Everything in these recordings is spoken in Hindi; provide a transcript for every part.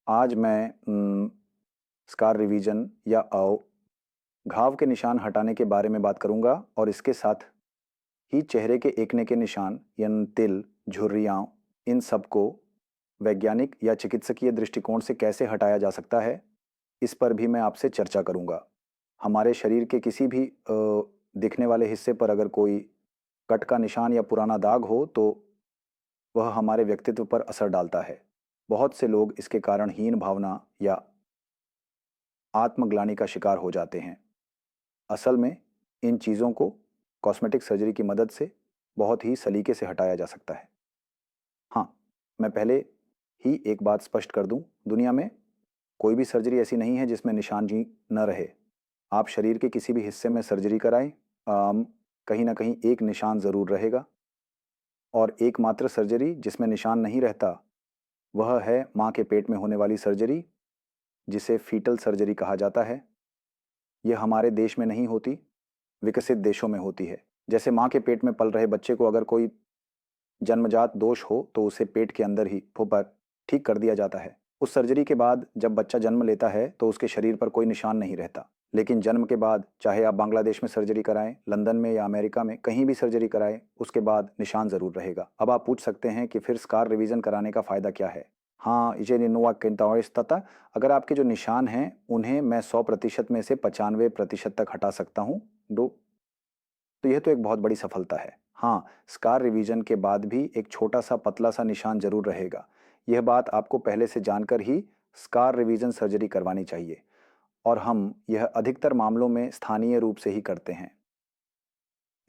आज मैं स्कार रिवीजन या घाव के निशान हटाने के बारे में बात करूंगा और इसके साथ ही चेहरे के एकने के निशान यानी तिल, झुर्रियाँ, इन सब को वैज्ञानिक या चिकित्सकीय दृष्टिकोण से कैसे हटाया जा सकता है, इस पर भी मैं आपसे चर्चा करूंगा। हमारे शरीर के किसी भी दिखने वाले हिस्से पर अगर कोई कट का निशान या पुराना दाग हो तो वह हमारे व्यक्तित्व पर असर डालता है। बहुत से लोग इसके कारण हीन भावना या आत्मग्लानि का शिकार हो जाते हैं। असल में इन चीज़ों को कॉस्मेटिक सर्जरी की मदद से बहुत ही सलीके से हटाया जा सकता है। हाँ, मैं पहले ही एक बात स्पष्ट कर दूं, दुनिया में कोई भी सर्जरी ऐसी नहीं है जिसमें निशान जी न रहे। आप शरीर के किसी भी हिस्से में सर्जरी कराएं, कहीं ना कहीं एक निशान ज़रूर रहेगा। और एकमात्र सर्जरी जिसमें निशान नहीं रहता वह है माँ के पेट में होने वाली सर्जरी, जिसे फीटल सर्जरी कहा जाता है। यह हमारे देश में नहीं होती, विकसित देशों में होती है। जैसे माँ के पेट में पल रहे बच्चे को अगर कोई जन्मजात दोष हो तो उसे पेट के अंदर ही फूपर ठीक कर दिया जाता है। उस सर्जरी के बाद जब बच्चा जन्म लेता है तो उसके शरीर पर कोई निशान नहीं रहता, लेकिन जन्म के बाद चाहे आप बांग्लादेश में सर्जरी कराएं, लंदन में या अमेरिका में कहीं भी सर्जरी कराएं, उसके बाद निशान जरूर रहेगा। अब आप पूछ सकते हैं कि फिर स्कार रिवीजन कराने का फायदा क्या है। हाँ, इसे निन्नुआ तथा अगर आपके जो निशान हैं उन्हें मैं 100% में से 95% तक हटा सकता हूँ दो, तो यह तो एक बहुत बड़ी सफलता है। हाँ, स्कार रिवीजन के बाद भी एक छोटा सा पतला सा निशान जरूर रहेगा। यह बात आपको पहले से जानकर ही स्कार रिवीजन सर्जरी करवानी चाहिए, और हम यह अधिकतर मामलों में स्थानीय रूप से ही करते हैं।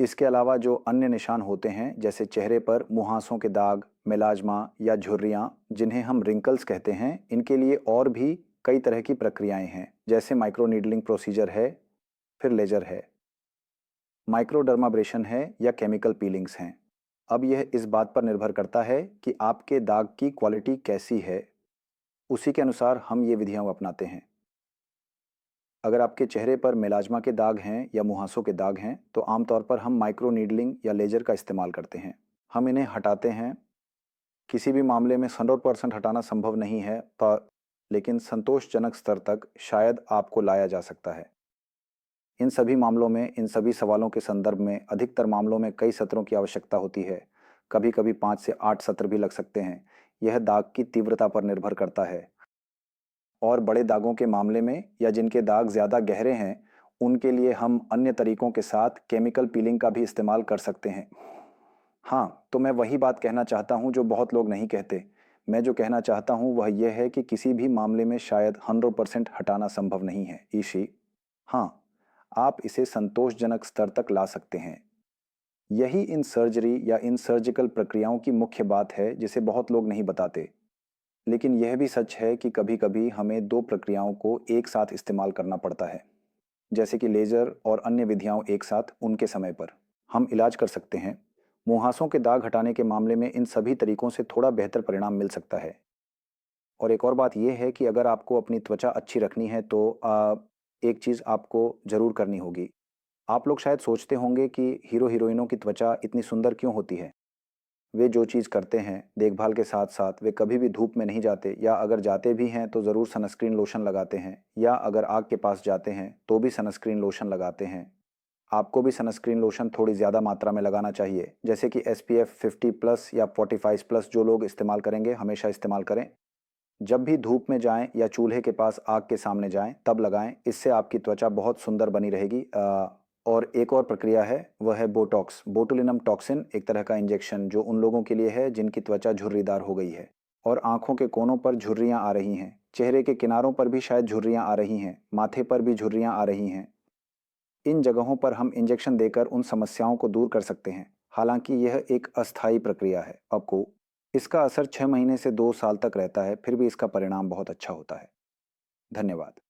इसके अलावा जो अन्य निशान होते हैं जैसे चेहरे पर मुहांसों के दाग, मेलाज्मा या झुर्रियाँ जिन्हें हम रिंकल्स कहते हैं, इनके लिए और भी कई तरह की प्रक्रियाएं हैं, जैसे माइक्रो नीडलिंग प्रोसीजर है, फिर लेजर है, माइक्रोडर्माब्रेशन है या केमिकल पीलिंग्स हैं। अब यह इस बात पर निर्भर करता है कि आपके दाग की क्वालिटी कैसी है, उसी के अनुसार हम ये विधियां अपनाते हैं। अगर आपके चेहरे पर मेलाज्मा के दाग हैं या मुहांसों के दाग हैं तो आमतौर पर हम माइक्रो नीडलिंग या लेजर का इस्तेमाल करते हैं। हम इन्हें हटाते हैं। किसी भी मामले में 100% हटाना संभव नहीं है, लेकिन संतोषजनक स्तर तक शायद आपको लाया जा सकता है। इन सभी मामलों में, इन सभी सवालों के संदर्भ में अधिकतर मामलों में कई सत्रों की आवश्यकता होती है। कभी कभी 5 से 8 सत्र भी लग सकते हैं। यह दाग की तीव्रता पर निर्भर करता है। और बड़े दागों के मामले में या जिनके दाग ज़्यादा गहरे हैं, उनके लिए हम अन्य तरीकों के साथ केमिकल पीलिंग का भी इस्तेमाल कर सकते हैं। हाँ, तो मैं वही बात कहना चाहता हूँ जो बहुत लोग नहीं कहते। मैं जो कहना चाहता हूँ वह यह है कि किसी भी मामले में शायद 100% हटाना संभव नहीं है ईशी। हाँ, आप इसे संतोषजनक स्तर तक ला सकते हैं। यही इन सर्जरी या इन सर्जिकल प्रक्रियाओं की मुख्य बात है जिसे बहुत लोग नहीं बताते। लेकिन यह भी सच है कि कभी-कभी हमें दो प्रक्रियाओं को एक साथ इस्तेमाल करना पड़ता है, जैसे कि लेजर और अन्य विधियां एक साथ उनके समय पर हम इलाज कर सकते हैं। मुहांसों के दाग हटाने के मामले में इन सभी तरीकों से थोड़ा बेहतर परिणाम मिल सकता है। और एक और बात यह है कि अगर आपको अपनी त्वचा अच्छी रखनी है तो एक चीज़ आपको ज़रूर करनी होगी। आप लोग शायद सोचते होंगे कि हीरो हीरोइनों की त्वचा इतनी सुंदर क्यों होती है। वे जो चीज़ करते हैं देखभाल के साथ साथ, वे कभी भी धूप में नहीं जाते, या अगर जाते भी हैं तो ज़रूर सनस्क्रीन लोशन लगाते हैं, या अगर आग के पास जाते हैं तो भी सनस्क्रीन लोशन लगाते हैं। आपको भी सनस्क्रीन लोशन थोड़ी ज़्यादा मात्रा में लगाना चाहिए, जैसे कि SPF 50+ या 45+ जो लोग इस्तेमाल करेंगे हमेशा इस्तेमाल करें। जब भी धूप में जाएं या चूल्हे के पास आग के सामने जाएं तब लगाएं, इससे आपकी त्वचा बहुत सुंदर बनी रहेगी। और एक और प्रक्रिया है, वह है बोटॉक्स, बोटुलिनम टॉक्सिन, एक तरह का इंजेक्शन जो उन लोगों के लिए है जिनकी त्वचा झुर्रीदार हो गई है और आंखों के कोनों पर झुर्रियां आ रही हैं, चेहरे के किनारों पर भी शायद झुर्रियां आ रही हैं, माथे पर भी झुर्रियां आ रही हैं। इन जगहों पर हम इंजेक्शन देकर उन समस्याओं को दूर कर सकते हैं। हालांकि यह एक अस्थायी प्रक्रिया है, आपको इसका असर 6 महीने से 2 साल तक रहता है, फिर भी इसका परिणाम बहुत अच्छा होता है। धन्यवाद।